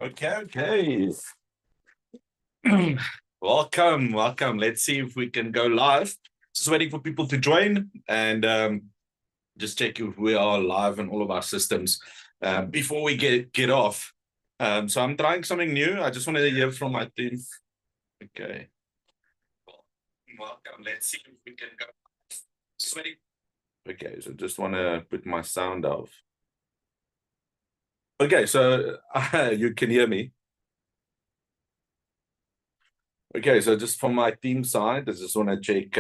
Okay. Welcome. Let's see if we can go live. Just waiting for people to join and just check if we are live on all of our systems before we get off. So I'm trying something new. I just wanted to hear from my team. Okay. Welcome. Let's see if we can go. Just waiting. Okay, so just want to put my sound off. Okay, so you can hear me. Okay, so just from my team side, I just want to check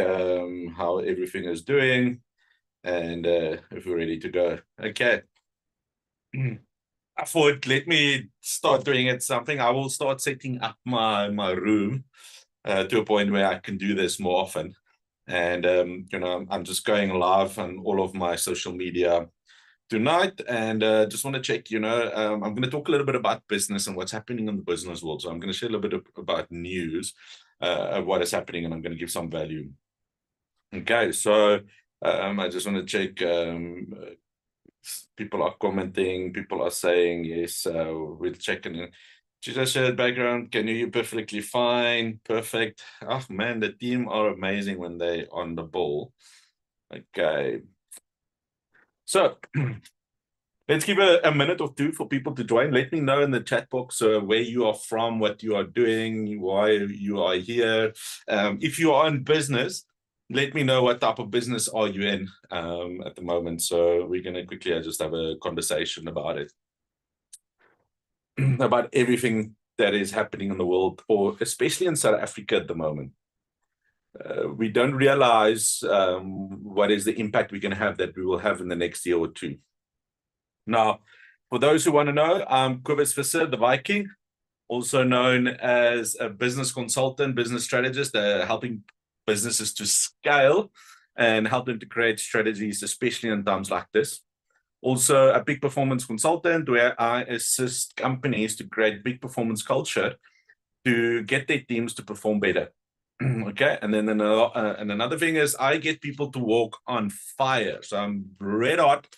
how everything is doing and if we're ready to go. Okay. I thought, let me start doing it something. I will start setting up my room to a point where I can do this more often. And, I'm just going live on all of my social media tonight and just want to check, I'm going to talk a little bit about business and what's happening in the business world. So I'm going to share a little bit about news of what is happening, and I'm going to give some value. Okay, so I just want to check. People are commenting, people are saying yes, we're checking. She just shared background, can you hear perfectly fine? Perfect. Oh man, the team are amazing when they're on the ball. Okay. So let's give a minute or two for people to join. Let me know in the chat box where you are from, what you are doing, why you are here. If you are in business, let me know what type of business are you in at the moment. So we're going to quickly just have a conversation about it, about everything that is happening in the world, or especially in South Africa at the moment. We don't realize what is the impact we're going to have that we will have in the next year or two. Now, for those who want to know, I'm Kobus Visser, the Viking, also known as a business consultant, business strategist, helping businesses to scale and help them to create strategies, especially in times like this. Also a peak performance consultant, where I assist companies to create big performance culture to get their teams to perform better. Okay, and then another thing is I get people to walk on fire. So I'm red hot,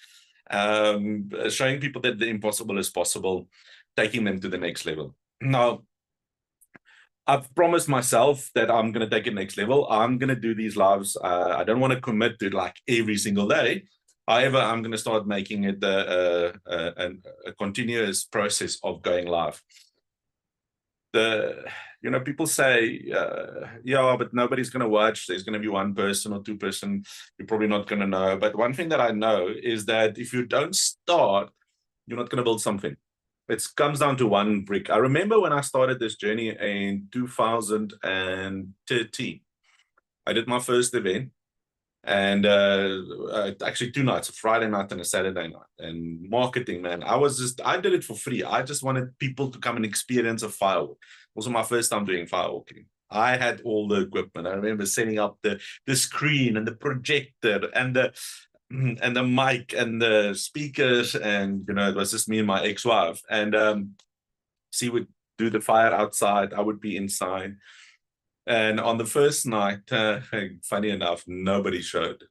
showing people that the impossible is possible, taking them to the next level. Now, I've promised myself that I'm going to take it next level. I'm going to do these lives. I don't want to commit to like every single day. However, I'm going to start making it a continuous process of going live. People say, yeah, but nobody's going to watch. There's going to be one person or two person. You're probably not going to know. But one thing that I know is that if you don't start, you're not going to build something. It comes down to one brick. I remember when I started this journey in 2013, I did my first event, and actually 2 nights, a Friday night and a Saturday night. And marketing, man, I did it for free. I just wanted people to come and experience a firework. Also my first time doing fireworking. I had all the equipment. I remember setting up the screen and the projector and the mic and the speakers, and it was just me and my ex-wife. And she would do the fire outside, I would be inside. And on the first night, funny enough, nobody showed.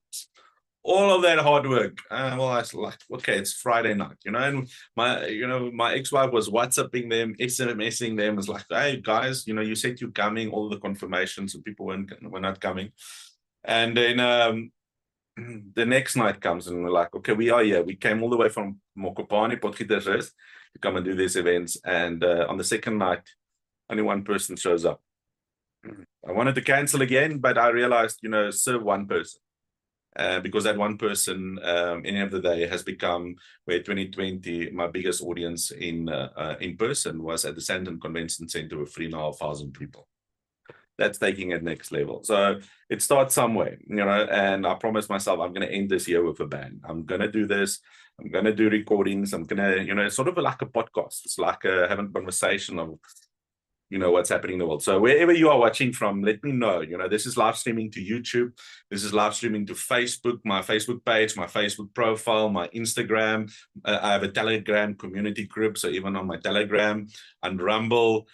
All of that hard work. I was like, okay, it's Friday night, and my ex-wife was WhatsApping them, SMSing them. It's like, hey guys, you said you're coming, all the confirmations, and people were not coming. And then the next night comes, and we're like, okay, we are here. We came all the way from Mokopane, Potgietersrus, to come and do these events. And on the second night, only one person shows up. I wanted to cancel again, but I realized, serve one person. Because that one person, any of the day, has become, where 2020, my biggest audience in person was at the Sandton Convention Center with 3,500 people. That's taking it next level. So it starts somewhere, and I promised myself I'm going to end this year with a bang. I'm going to do this. I'm going to do recordings. I'm going to, it's sort of like a podcast. It's like having a conversation of, what's happening in the world. So wherever you are watching from, let me know. This is live streaming to YouTube. This is live streaming to Facebook, my Facebook page, my Facebook profile, my Instagram. I have a Telegram community group. So even on my Telegram and Rumble,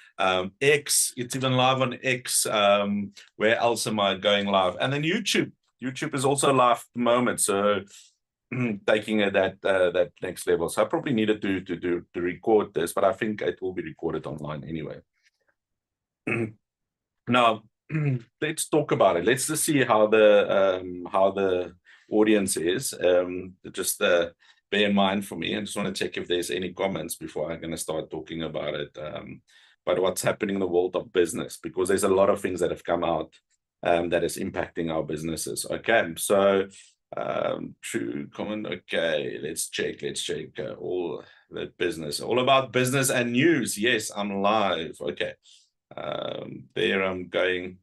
X, it's even live on X. Where else am I going live? And then YouTube. YouTube is also live at the moment. So taking it that next level. So I probably needed to record this, but I think it will be recorded online anyway. Now let's talk about it. Let's just see how the audience is. Just bear in mind for me. I just want to check if there's any comments before I'm going to start talking about it. But what's happening in the world of business, because there's a lot of things that have come out that is impacting our businesses. Okay, so true comment. Okay, let's check all the business, all about business and news. Yes, I'm live. Okay, there I'm going.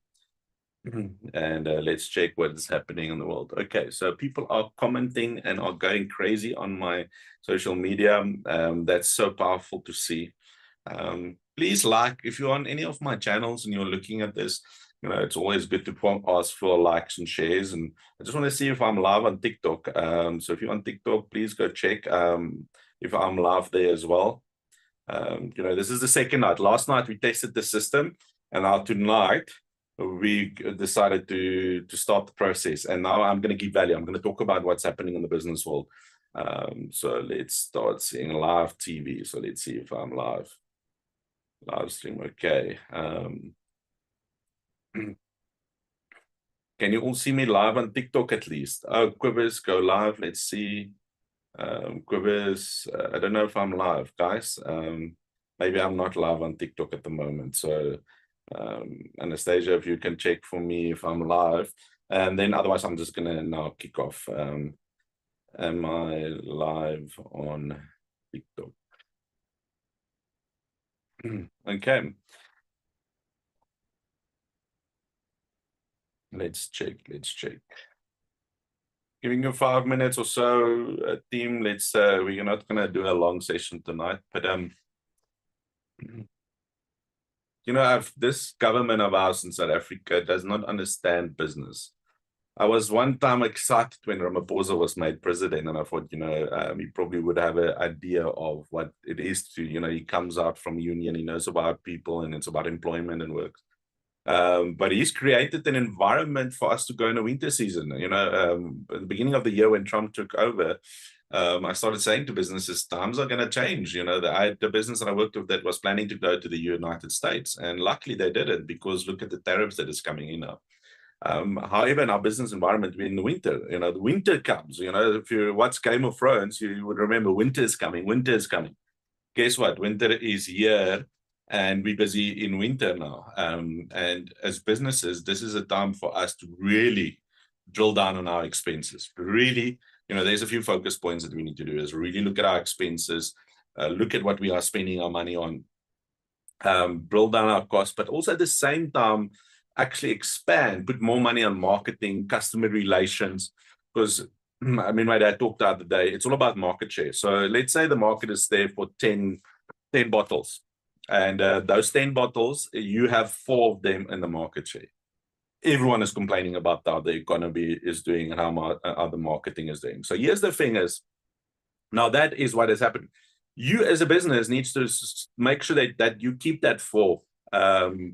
And let's check what is happening in the world. Okay, so people are commenting and are going crazy on my social media. That's so powerful to see. Please like, if you're on any of my channels and you're looking at this, you know, it's always good to ask for likes and shares. And I just want to see if I'm live on TikTok. So if you're on TikTok, please go check if I'm live there as well. You know, this is the second night. Last night we tested the system, and now tonight we decided to start the process. And now I'm going to give value. I'm going to talk about what's happening in the business world. So let's start seeing live TV. So let's see if I'm live stream. Okay. Can you all see me live on TikTok at least? Oh, Quivers, go live. Let's see. Quivers, I don't know if I'm live, guys. Maybe I'm not live on TikTok at the moment. So Anastasia, if you can check for me if I'm live. And then otherwise I'm just gonna now kick off. Am I live on TikTok? Okay. Let's check. Giving you 5 minutes or so, team. Let's we're not gonna do a long session tonight, but you know, this government of ours in South Africa does not understand business. I was one time excited when Ramaphosa was made president, and I thought, you know, he probably would have an idea of what it is to, you know, he comes out from union, he knows about people, and it's about employment and work. But he's created an environment for us to go in a winter season. You know, at the beginning of the year when Trump took over, I started saying to businesses, times are going to change. You know, the business that I worked with that was planning to go to the United States, and luckily they did it, because look at the tariffs that is coming in now. However, in our business environment, we're in the winter. You know, the winter comes. You know, if you watch Game of Thrones, you would remember winter is coming. Winter is coming. Guess what? Winter is here, and we're busy in winter now. And as businesses, this is a time for us to really drill down on our expenses. Really, you know, there's a few focus points that we need to do is really look at our expenses, look at what we are spending our money on, drill down our costs, but also at the same time, actually expand, put more money on marketing, customer relations, because I mean, my dad talked the other day, it's all about market share. So let's say the market is there for 10 bottles, and those 10 bottles, you have 4 of them in the market share. Everyone is complaining about how the economy is doing and how the marketing is doing. So here's the thing is, now that is what has happened. You as a business needs to make sure that you keep that 4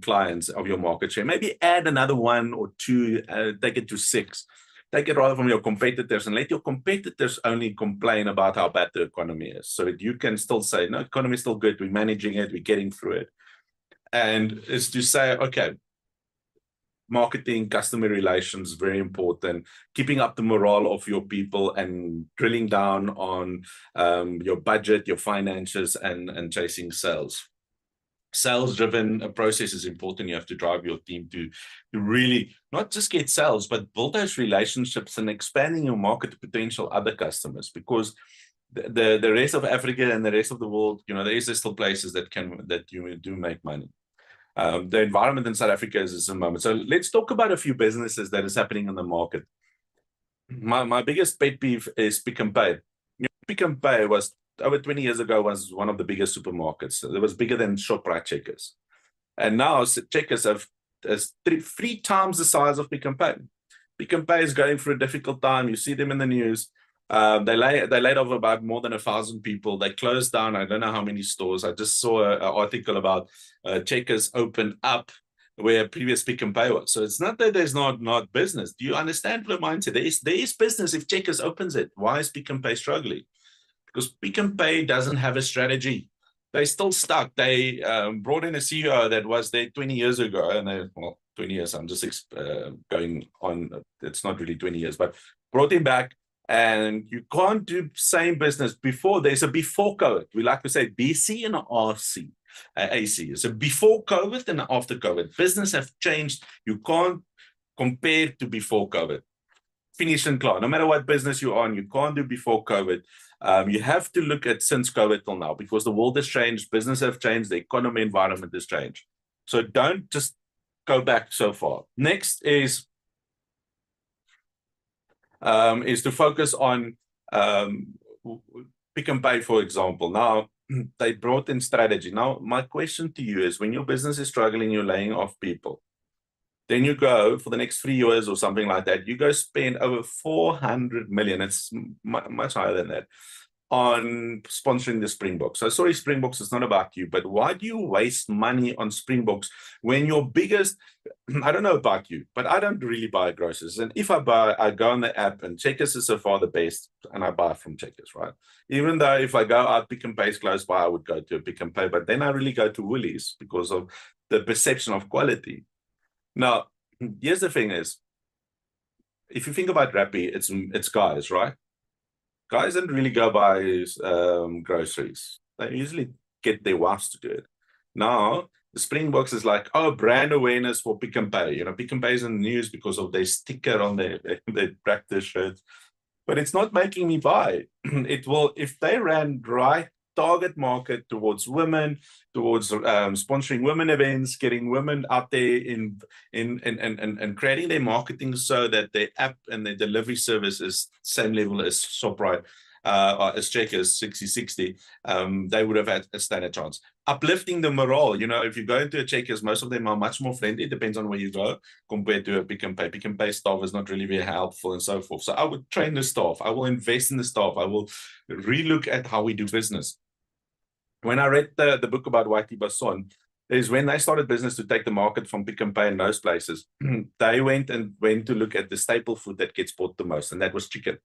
clients of your market share. Maybe add another 1 or 2, take it to 6. Take it rather from your competitors, and let your competitors only complain about how bad the economy is, so that you can still say, no, economy is still good, we're managing it, we're getting through it. And it's to say, okay, marketing, customer relations, very important. Keeping up the morale of your people and drilling down on your budget, your finances, and chasing sales. Sales-driven process is important. You have to drive your team to really not just get sales, but build those relationships and expanding your market to potential other customers, because the rest of Africa and the rest of the world, you know, there is still places that you do make money. The environment in South Africa is a moment. So let's talk about a few businesses that is happening in the market. My biggest pet peeve is Pick n Pay. You know, Pick n Pay was over 20 years ago was one of the biggest supermarkets. It was bigger than Shoprite Checkers. And now Checkers is 3 times the size of Pick n Pay. Pick n Pay is going through a difficult time. You see them in the news. They laid off about more than 1,000 people. They closed down, I don't know how many stores. I just saw an article about Checkers opened up where previous Pick n Pay was. So it's not that there's not business. Do you understand the mindset? There is business if Checkers opens it. Why is Pick n Pay struggling? Because Pick n Pay doesn't have a strategy. They're still stuck. They brought in a CEO that was there 20 years ago, and well, 20 years. I'm just going on. It's not really 20 years, but brought him back. And you can't do same business before. There's a before COVID. We like to say BC and RC. AC. So before COVID and after COVID, business have changed. You can't compare to before COVID. Finish and clear. No matter what business you're on, you can't do before COVID. You have to look at since COVID till now, because the world has changed, business have changed, the economy environment has changed. So don't just go back so far. Next is to focus on Pick n Pay, for example. Now, they brought in strategy. Now, my question to you is, when your business is struggling, you're laying off people, then you go for the next 3 years or something like that, you go spend over 400 million, it's much higher than that, on sponsoring the Springboks. So sorry, Springboks, it's not about you, but why do you waste money on Springboks when your biggest, I don't know about you, but I don't really buy groceries. And if I buy, I go on the app, and Checkers is so far the best, and I buy from Checkers, right? Even though if I go out, Pick n Pay is close by, I would go to a Pick n Pay, but then I really go to Woolies because of the perception of quality. Now, here's the thing is, if you think about Rappi, it's guys, right? Guys don't really go buy groceries. They usually get their wives to do it. Now, the Springboks is like, oh, brand awareness for Pick n Pay. You know, Pick n Pay is in the news because of their sticker on their practice shirts. But it's not making me buy. It will, if they ran right target market towards women, towards sponsoring women events, getting women out there and creating their marketing so that their app and their delivery service is same level as Shoprite, as Checkers 60/60, they would have had a standard chance. Uplifting the morale. You know, if you go into a Checkers, most of them are much more friendly. It depends on where you go compared to a Pick n Pay. Pick n Pay staff is not really very helpful and so forth. So I would train the staff. I will invest in the staff. I will relook at how we do business. When I read the book about Whitey Basson, is when they started business to take the market from Pick n Pay and those places, they went to look at the staple food that gets bought the most, and that was chicken.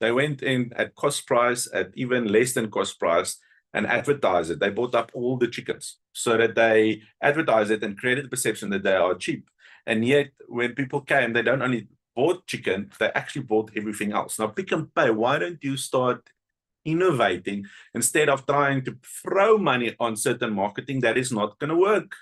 They went in at cost price, at even less than cost price, and advertised it. They bought up all the chickens so that they advertised it and created the perception that they are cheap. And yet, when people came, they don't only bought chicken, they actually bought everything else. Now, Pick n Pay, why don't you start innovating instead of trying to throw money on certain marketing that is not going to work?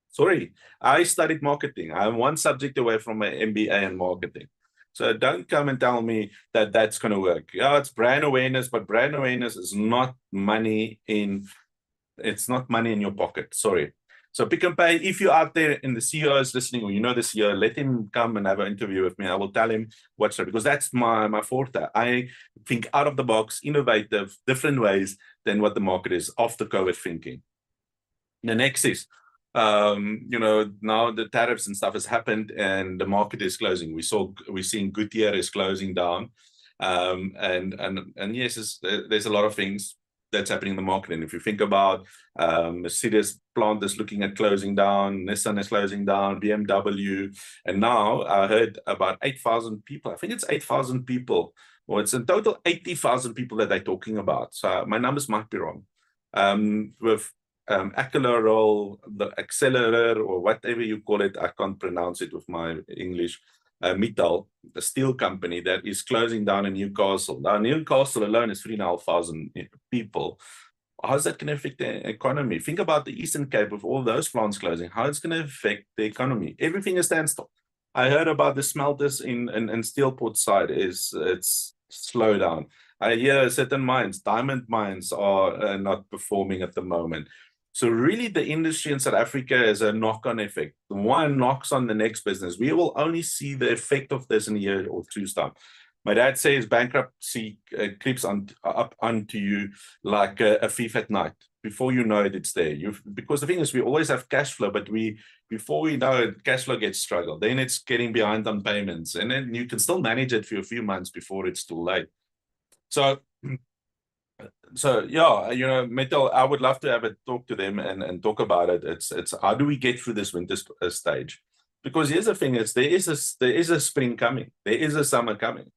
Sorry, I studied marketing. I'm one subject away from my MBA in marketing. So don't come and tell me that that's going to work. Yeah, it's brand awareness, but brand awareness is not money in, it's not money in your pocket. Sorry. So Pick n Pay, if you're out there and the CEO is listening, or you know the CEO, let him come and have an interview with me. I will tell him what's up, because that's my forte. I think out of the box, innovative, different ways than what the market is after COVID thinking. The next is, you know, now the tariffs and stuff has happened and the market is closing. We're seeing Goodyear is closing down. And yes, there's a lot of things that's happening in the market. And if you think about Mercedes plant is looking at closing down, Nissan is closing down, BMW, and now I heard about 8,000 people. I think it's 8,000 people, or it's in total 80,000 people that they're talking about. So my numbers might be wrong. With Accelerol, the Accelerator, or whatever you call it, I can't pronounce it with my English. Mittal, the steel company that is closing down in Newcastle. Now, Newcastle alone is 3,500 people. How is that going to affect the economy? Think about the Eastern Cape with all those plants closing. How it's going to affect the economy? Everything is standstill. I heard about the smelters in Steelport side it's slow down. I hear certain mines, diamond mines, are not performing at the moment. So really, the industry in South Africa is a knock-on effect. One knocks on the next business. We will only see the effect of this in a year or two's time. My dad says bankruptcy creeps up onto you like a thief at night. Before you know it, it's there. Because the thing is, we always have cash flow, but before we know it, cash flow gets struggled. Then it's getting behind on payments, and then you can still manage it for a few months before it's too late. So So yeah, Metal, I would love to have a talk to them and talk about it. It's how do we get through this winter stage? Because here's the thing: is there is a spring coming, there is a summer coming.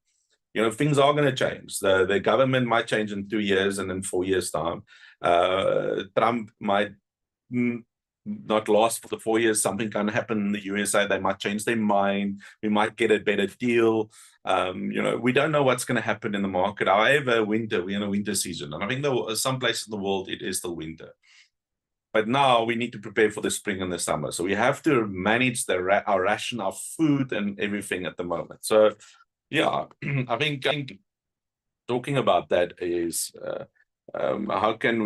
Things are going to change. The government might change in 2 years and in 4 years' time. Trump might not last for the 4 years. Something can happen in the USA. They might change their mind. We might get a better deal. We don't know what's going to happen in the market. However, we're in a winter season. And I think some places in the world, it is still winter. But now we need to prepare for the spring and the summer. So we have to manage our ration of food and everything at the moment. So yeah, I think talking about that is how can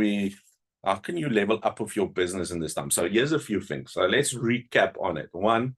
you level up with your business in this time? So here's a few things. So let's recap on it. One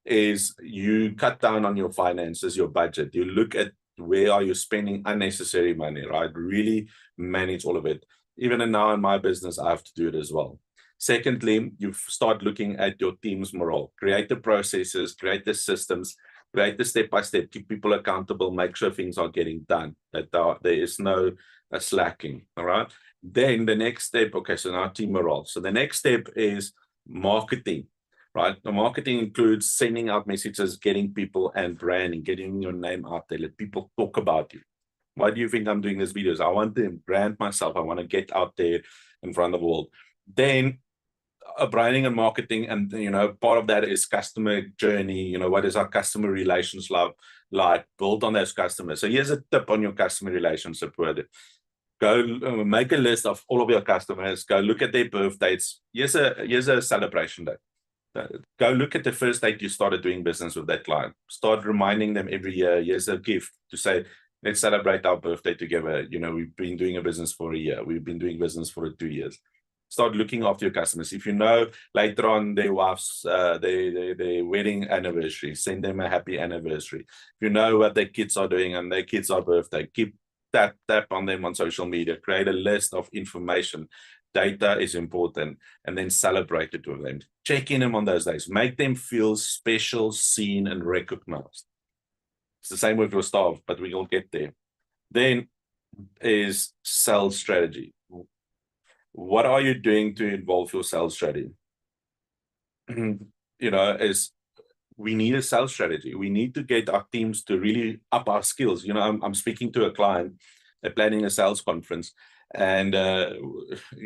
is you cut down on your finances, your budget. You look at where are you spending unnecessary money, right? Really manage all of it. Even now in my business, I have to do it as well. Secondly, you start looking at your team's morale. Create the processes, create the systems, create the step-by-step, keep people accountable, make sure things are getting done, that there is no slacking, all right? Then the next step, okay, so now team morale. So the next step is marketing, right? The marketing includes sending out messages, getting people and branding, getting your name out there, let people talk about you. Why do you think I'm doing these videos? I want to brand myself. I want to get out there in front of the world. Then branding and marketing, and part of that is customer journey. What is our customer relations like? Build on those customers. So here's a tip on your customer relationship with it. Go make a list of all of your customers. Go look at their birthdays. Here's a celebration day. Go look at the first date you started doing business with that client. Start reminding them every year. Here's a gift to say, let's celebrate our birthday together. We've been doing a business for a year. We've been doing business for 2 years. Start looking after your customers. If you know later on their wife's their wedding anniversary, send them a happy anniversary. If you know what their kids are doing and their kids' birthday, keep tap on them on social media. Create a list of information. Data is important, and then celebrate it with them. Check in them on those days. Make them feel special, seen, and recognized. It's the same with your staff, but we will get there. Then is sales strategy. What are you doing to involve your sales strategy? Is we need a sales strategy. We need to get our teams to really up our skills. I'm speaking to a client, they're planning a sales conference, and I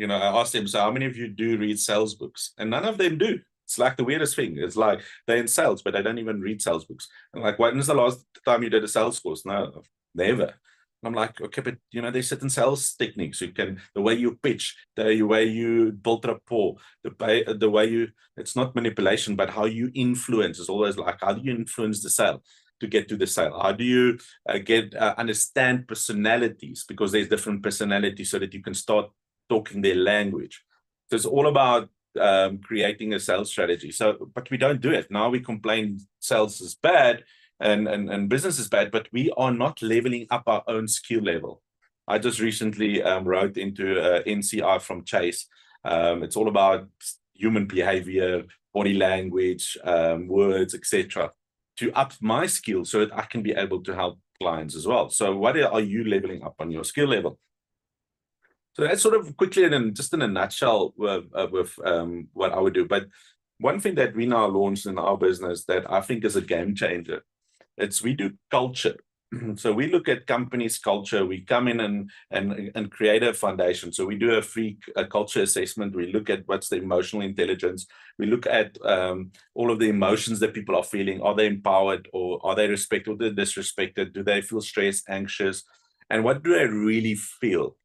asked them, so how many of you do read sales books? And none of them do. It's like the weirdest thing. It's like they're in sales, but they don't even read sales books. I'm like, when was the last time you did a sales course? No, never. I'm like, okay, but there's certain sales techniques. The way you pitch, the way you build rapport, the way you, it's not manipulation, but how you influence is always like, how do you influence the sale to get to the sale? How do you understand personalities? Because there's different personalities so that you can start talking their language. So it's all about creating a sales strategy. So, but we don't do it. Now we complain sales is bad, and business is bad, but we are not leveling up our own skill level. I just recently wrote into NCI from Chase. It's all about human behavior, body language, words, etc., to up my skill so that I can be able to help clients as well. So what are you leveling up on your skill level? So that's sort of quickly and just in a nutshell with what I would do. But one thing that we now launched in our business that I think is a game changer, we do culture. So we look at companies' culture. We come in and create a foundation. So we do a free culture assessment. We look at what's the emotional intelligence. We look at all of the emotions that people are feeling. Are they empowered, or are they respected, or they disrespected? Do they feel stressed, anxious? And what do they really feel?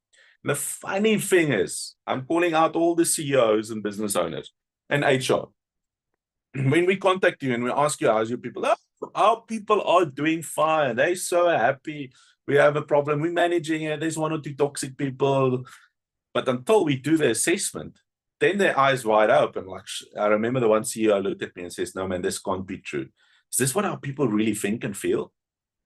And the funny thing is, I'm calling out all the CEOs and business owners and HR. When we contact you and we ask you, how's your people? Our people are doing fine. They're so happy. We have a problem. We're managing it. There's 1 or 2 toxic people. But until we do the assessment, then their eyes wide open. Like, I remember the one CEO looked at me and says, no, man, this can't be true. Is this what our people really think and feel?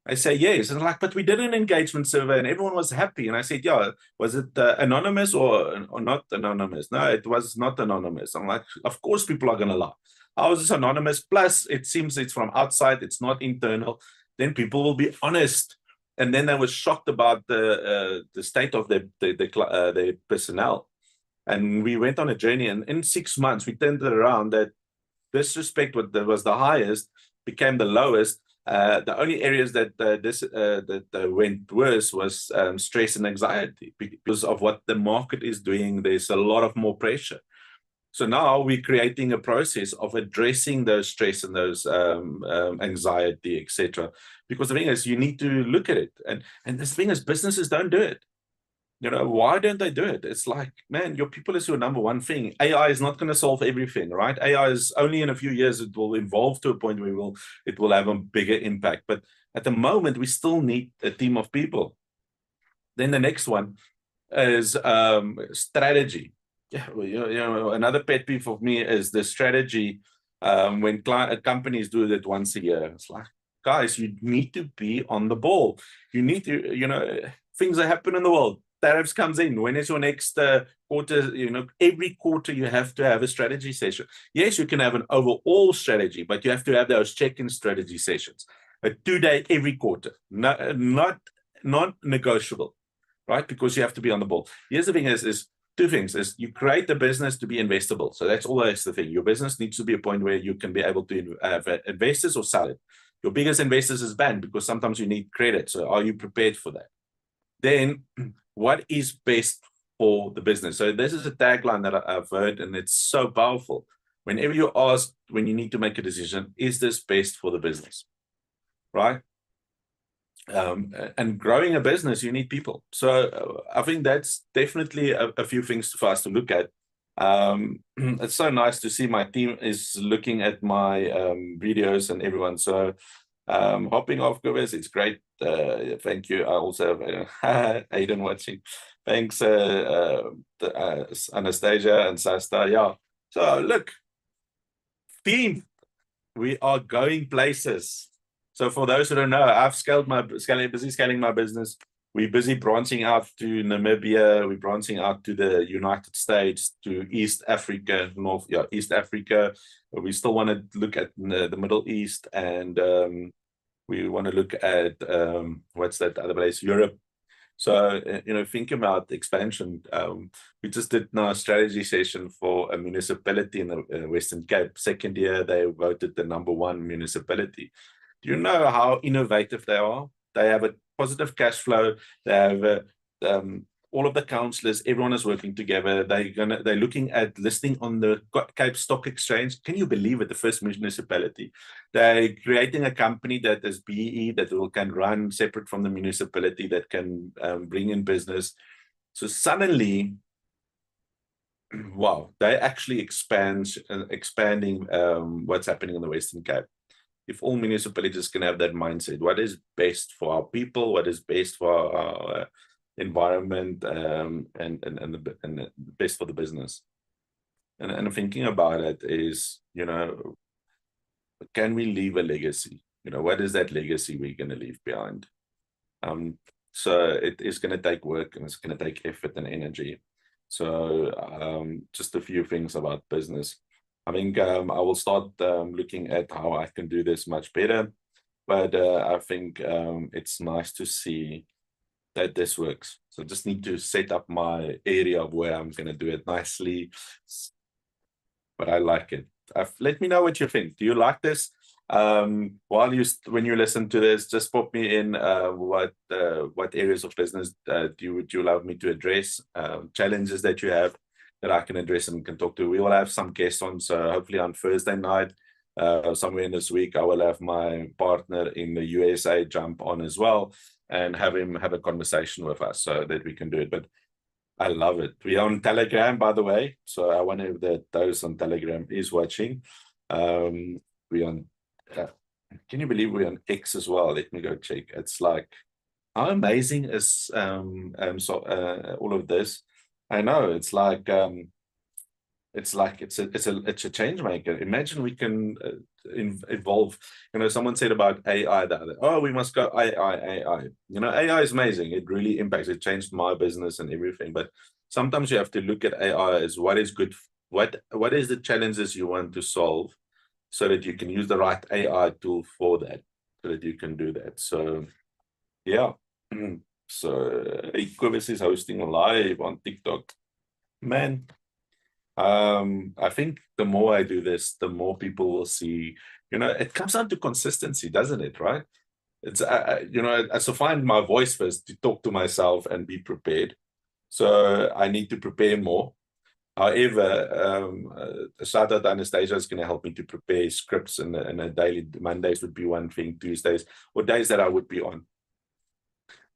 I say, yes. And like, but we did an engagement survey and everyone was happy. And I said, yeah, was it anonymous or not anonymous? No, it was not anonymous. I'm like, of course people are going to lie. How is this anonymous? Plus, it seems it's from outside. It's not internal. Then people will be honest And then they were shocked about the state of their personnel. And we went on a journey, and in 6 months, we turned it around. That disrespect was the highest became the lowest. The only areas that went worse was stress and anxiety because of what the market is doing. There's a lot of more pressure. So now we're creating a process of addressing those stress and those anxiety, etc. Because the thing is, you need to look at it, and the thing is, businesses don't do it. Why don't they do it? It's like, man, your people is your number one thing. AI is not going to solve everything, right? AI is only in a few years it will evolve to a point where it will have a bigger impact. But at the moment, we still need a team of people. Then the next one is strategy. Yeah, another pet peeve of me is the strategy when companies do that once a year. It's like, guys, you need to be on the ball. You need to, things that happen in the world. Tariffs comes in. When is your next quarter? Every quarter you have to have a strategy session. Yes, you can have an overall strategy, but you have to have those check-in strategy sessions. A 2-day every quarter, not negotiable, right? Because you have to be on the ball. Here's the thing: is two things. Is you create the business to be investable. So that's always the thing. Your business needs to be a point where you can be able to have investors or sell it. Your biggest investors is bank, because sometimes you need credit. So are you prepared for that? Then what is best for the business? So this is a tagline that I've heard, and it's so powerful. Whenever you're asked, when you need to make a decision, is this best for the business, right? And growing a business, you need people. So I think that's definitely a few things for us to look at. It's so nice to see my team is looking at my videos and everyone. So hopping off, Gobes, it's great. Thank you. I also have Aiden watching. Thanks, Anastasia and Sasta. Yeah. So look, team, we are going places. So for those who don't know, I've busy scaling my business. We're busy branching out to Namibia. We're branching out to the United States, to East Africa, East Africa. We still want to look at the Middle East, and we want to look at what's that other place? Europe. So think about expansion. We just did now a strategy session for a municipality in the Western Cape. Second year, they voted the #1 municipality. Do you know how innovative they are? They have a positive cash flow. They have all of the councillors. Everyone is working together. They're looking at listing on the Cape Stock Exchange. Can you believe it? The first municipality. They're creating a company that is BE that can run separate from the municipality, that can bring in business. So suddenly, wow, they're actually expanding what's happening in the Western Cape. If all municipalities can have that mindset, what is best for our people, what is best for our environment, and the best for the business. And thinking about it is, can we leave a legacy? What is that legacy we're going to leave behind? So it is going to take work, and it's going to take effort and energy. So just a few things about business. I think I will start looking at how I can do this much better. But I think it's nice to see that this works. So I just need to set up my area of where I'm going to do it nicely. But I like it. Let me know what you think. Do you like this? When you listen to this, just pop me in what areas of business would you love me to address, challenges that you have that I can address and can talk to. We will have some guests on, so hopefully on Thursday night, somewhere in this week, I will have my partner in the USA jump on as well and have him have a conversation with us so that we can do it. But I love it. We are on Telegram, by the way, so I wonder if those on Telegram is watching. We on. Can you believe we're on X as well? Let me go check. It's like, how amazing is all of this? I know it's like it's a change maker. Imagine we can evolve. Someone said about AI we must go AI. AI is amazing. It really impacts. It changed my business and everything. But sometimes you have to look at AI as what is good. What is the challenges you want to solve, so that you can use the right AI tool for that, so that you can do that. So Yeah. So Cobus is hosting a live on TikTok. Man, I think the more I do this, the more people will see. It comes down to consistency, doesn't it? Right? It's I so find my voice first to talk to myself and be prepared. So I need to prepare more. However, shout out to Anastasia is going to help me to prepare scripts and a daily. Mondays would be one thing, Tuesdays or days that I would be on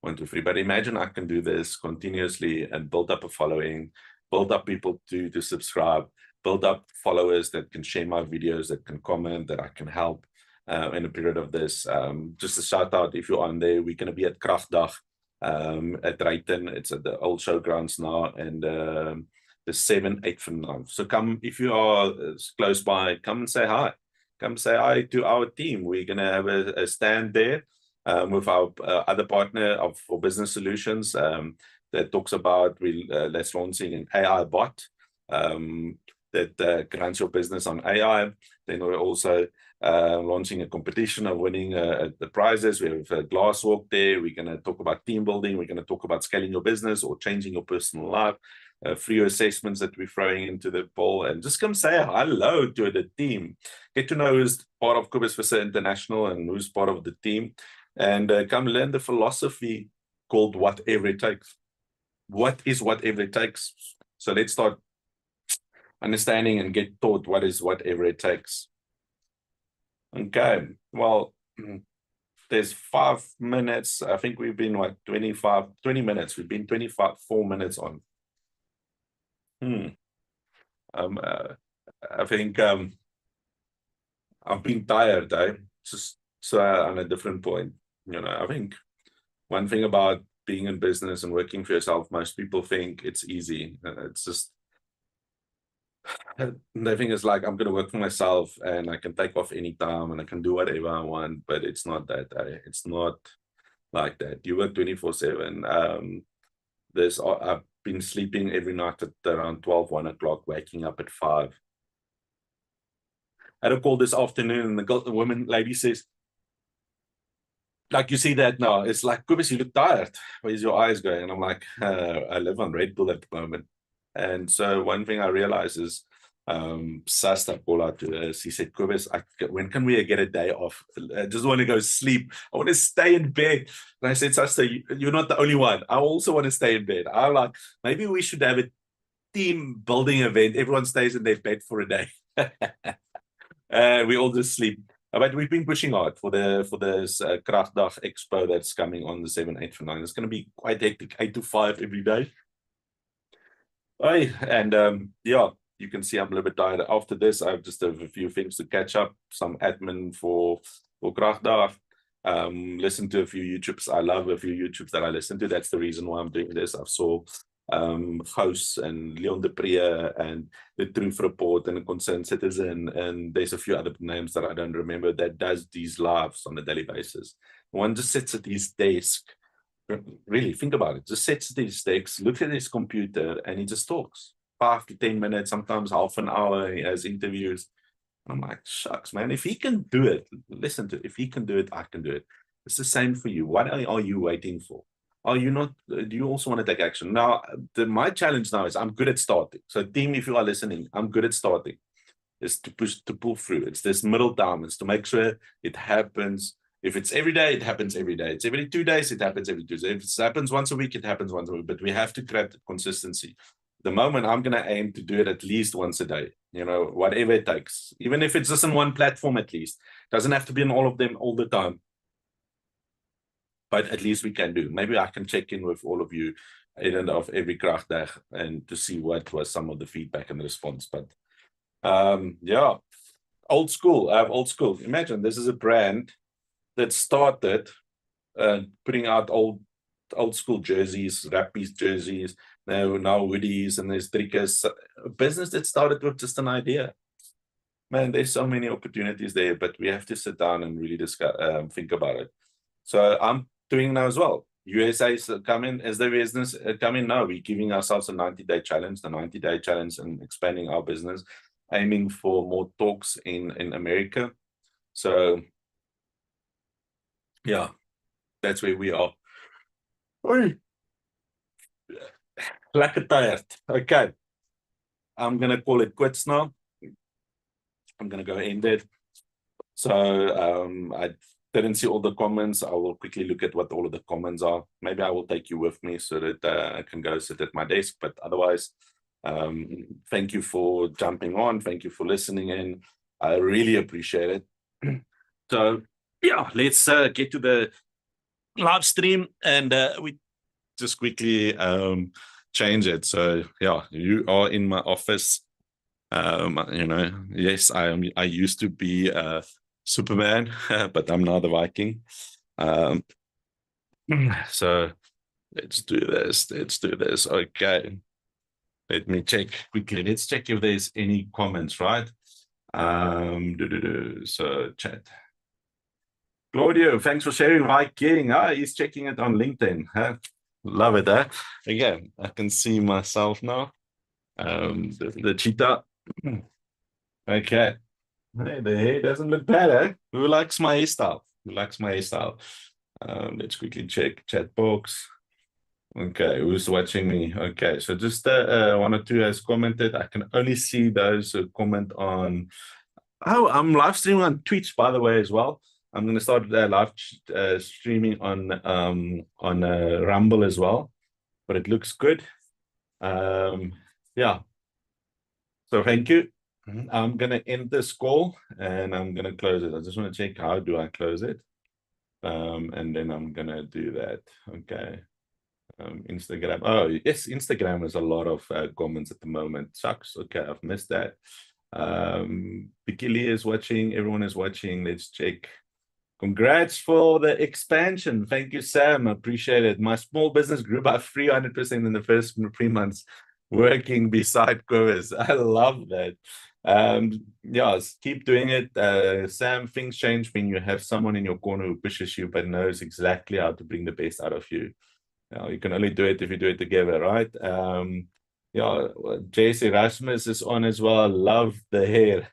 1, 2, 3. But imagine I can do this continuously and build up a following, build up people to subscribe, build up followers that can share my videos, that can comment, that I can help in a period of this. Just a shout out, if you're on there, we're going to be at Krachtdag at Drayton. It's at the old showgrounds now, and the 7th, 8th, and 9th. So come, if you are close by, come and say hi. Come say hi to our team. We're going to have a stand there with our other partner for business solutions that talks about let's launching an AI bot that can run your business on AI. Then we're also launching a competition of winning the prizes. We have a Glasswalk there. We're going to talk about team building. We're going to talk about scaling your business or changing your personal life. Free assessments that we're throwing into the poll, and just come say hello to the team. Get to know who's part of Cobus Visser International and who's part of the team, and come learn the philosophy called whatever it takes. What is whatever it takes? So let's start understanding and get taught what is whatever it takes. Okay, well, there's 5 minutes. I think we've been 20 minutes. We've been 4 minutes on. I think I've been tired, just so on a different point. I think one thing about being in business and working for yourself, most people think it's easy. It's just, they think it's like, I'm going to work for myself and I can take off anytime and I can do whatever I want, but it's not that. It's not like that. You work 24/7. I've been sleeping every night at around 12, 1 o'clock, waking up at 5. I had a call this afternoon and the woman lady says, like, you see that now, it's like, Cobus, you look tired. Where's your eyes going? And I'm like, I live on Red Bull at the moment. And so one thing I realized is, Sasta called out to her. She said, Cobus, when can we get a day off? I just want to go sleep. I want to stay in bed. And I said, Sasta, you're not the only one. I also want to stay in bed. I'm like, maybe we should have a team building event. Everyone stays in their bed for a day. We all just sleep. But we've been pushing hard for this Krachtdag Expo that's coming on the 7th, 8th, and 9th. It's going to be quite hectic, 8 to 5 every day. And yeah, you can see I'm a little bit tired. After this, I just have a few things to catch up, some admin for Krachtdag. Listen to a few YouTubes. I love a few YouTubes that I listen to. That's the reason why I'm doing this. I saw Gous and Leon de Pree and the Truth Report and the Concerned Citizen, and there's a few other names that I don't remember that does these lives on a daily basis. One just sits at his desk, really think about it, just sits at his desk, looks at his computer, and he just talks 5 to 10 minutes, sometimes half an hour. He has interviews. I'm like, shucks, man, if he can do it, listen to it. If he can do it, I can do it. It's the same for you. What are you waiting for? Are you not? Do you also want to take action? Now, my challenge now is I'm good at starting. So, team, if you are listening, I'm good at starting. Is to pull through. It's this middle term. It's to make sure it happens. If it's every day, it happens every day. It's every 2 days, it happens every 2 days. If it happens once a week, it happens once a week. But we have to create consistency. The moment I'm going to aim to do it at least once a day, whatever it takes, even if it's just on one platform, at least. Doesn't have to be in all of them all the time. But at least we can do. Maybe I can check in with all of you at the end of every Krachtdag and to see what was some of the feedback and the response. But yeah, old school. I have old school. Imagine this is a brand that started putting out old school jerseys, Rappies jerseys, now hoodies, and there's trickers. A business that started with just an idea. Man, there's so many opportunities there, but we have to sit down and really discuss, think about it. So I'm doing now as well. USA is coming as the business coming now. We're giving ourselves a 90-day challenge, the 90-day challenge, and expanding our business, aiming for more talks in America. So yeah, that's where we are. Oi. Lekker tired. Okay. I'm gonna call it quits now. I'm gonna go end it. So I didn't see all the comments. I will quickly look at what all of the comments are. Maybe I will take you with me so that I can go sit at my desk. But otherwise, thank you for jumping on. Thank you for listening in. I really appreciate it. So yeah, let's get to the live stream, and we just quickly change it. So yeah, you are in my office. Yes, I used to be Superman, but I'm now the Viking. So let's do this. Okay, let me check quickly. Let's check if there's any comments, right? So chat. Claudio, thanks for sharing Viking. He's checking it on LinkedIn. Love it. Again, I can see myself now. The cheetah. Okay. Hey, the hair doesn't look bad, eh? Who likes my hairstyle? Let's quickly check chat box. Okay, who's watching me? Okay, so just one or two has commented. I can only see those who comment on. Oh, I'm live streaming on Twitch, by the way, as well. I'm going to start live streaming on Rumble as well, but it looks good. Yeah. So thank you. I'm going to end this call and I'm going to close it. I just want to check how do I close it. And then I'm going to do that. Okay. Instagram. Oh, yes, Instagram has a lot of comments at the moment. Sucks. Okay, I've missed that. Bikili is watching. Everyone is watching. Let's check. Congrats for the expansion. Thank you, Sam. I appreciate it. My small business grew by 300% in the first 3 months working beside Quivers. I love that. Yes, keep doing it. Sam, things change when you have someone in your corner who pushes you but knows exactly how to bring the best out of you. You can only do it if you do it together, right? Yeah, Jace Erasmus is on as well. Love the hair.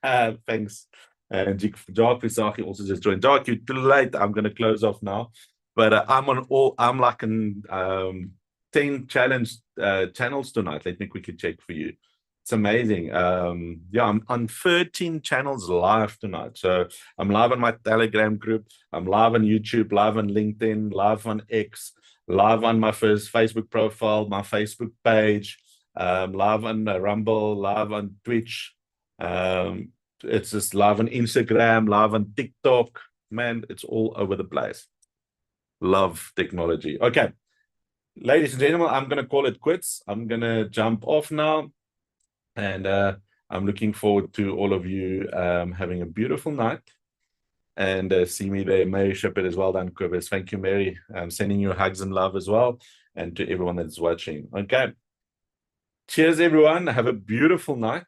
Thanks. And Jock Visaki also just joined. Jock, you're too late. I'm going to close off now. But I'm like in 10 challenge channels tonight. Let me quickly check for you. It's amazing. Yeah, I'm on 13 channels live tonight. So I'm live on my Telegram group. I'm live on YouTube, live on LinkedIn, live on X, live on my first Facebook profile, my Facebook page, live on Rumble, live on Twitch. It's just live on Instagram, live on TikTok. Man, it's all over the place. Love technology. Okay, ladies and gentlemen, I'm going to call it quits. I'm going to jump off now. And I'm looking forward to all of you having a beautiful night. And see me there. Mary Shepard as well done, Quivers. Thank you, Mary. I'm sending you hugs and love as well. And to everyone that's watching. Okay. Cheers, everyone. Have a beautiful night.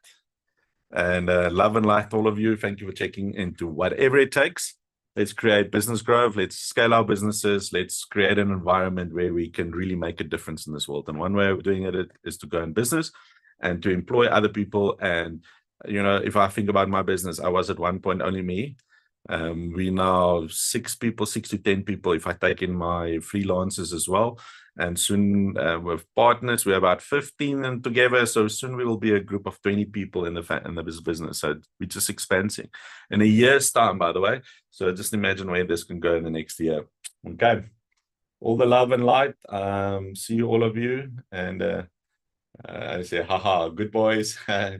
And love and light, all of you. Thank you for checking into whatever it takes. Let's create business growth. Let's scale our businesses. Let's create an environment where we can really make a difference in this world. And one way of doing it is to go in business and to employ other people. And, you know, if I think about my business, I was at one point only me. We now 6 people, 6 to 10 people, if I take in my freelancers as well. And soon with partners, we're about 15 together. So soon we will be a group of 20 people in the business. So we're just expanding in a year's time, by the way. So just imagine where this can go in the next year. Okay. All the love and light. See you, all of you. And I say, haha, good boys. Yeah.